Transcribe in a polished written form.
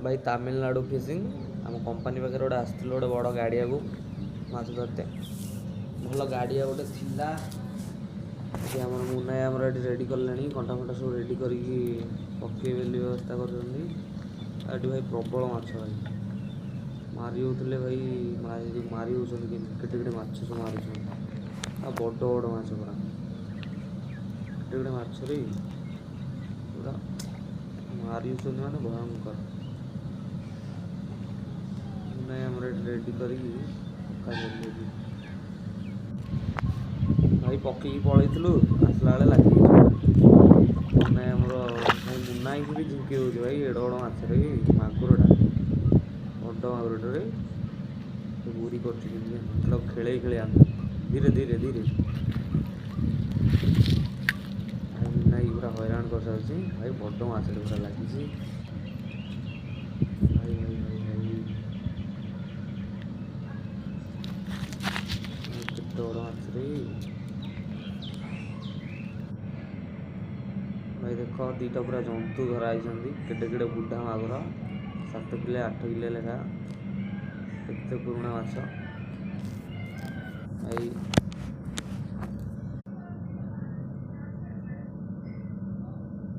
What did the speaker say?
भाई तमिलनाडु फिशिंग आम कंपानी पाखे गोटे आसथिलु गोटे बड़ गाड़िया को माछ धरते भल गाड़िया गोटे थिला ये आम मुना आमर ये रेडी कले कंटा फंटा सब रेडी करके पके व्यवस्था कर भाई प्रबल माछ भाई मारी होते भाई मारी होती केटे माछ सब मारुँ बड़ बड़ माछ पूरा केटे माछ रे पूरा मारी माने भयंकर नहीं आम रेडी कर भाई पकई पलू आसला बेले लगे ना आमर मुना भी झुंकी हो भाई एड़ बड़ मछरे मागुरटा बड़ मागुरटे बुरी कर खेले खेले धीरे धीरे धीरे भाई मुना पूरा हैरान कर सारी भाई बड़ मछरे पूरा लगी भाई भाई भाई भाई बड़ मछरे भाई देख दीटा पूरा जंतु धराई केटे केटे बुढ़ा मागुर 7 किलो 8 किलो लेखा केते पुराणा माछ भाई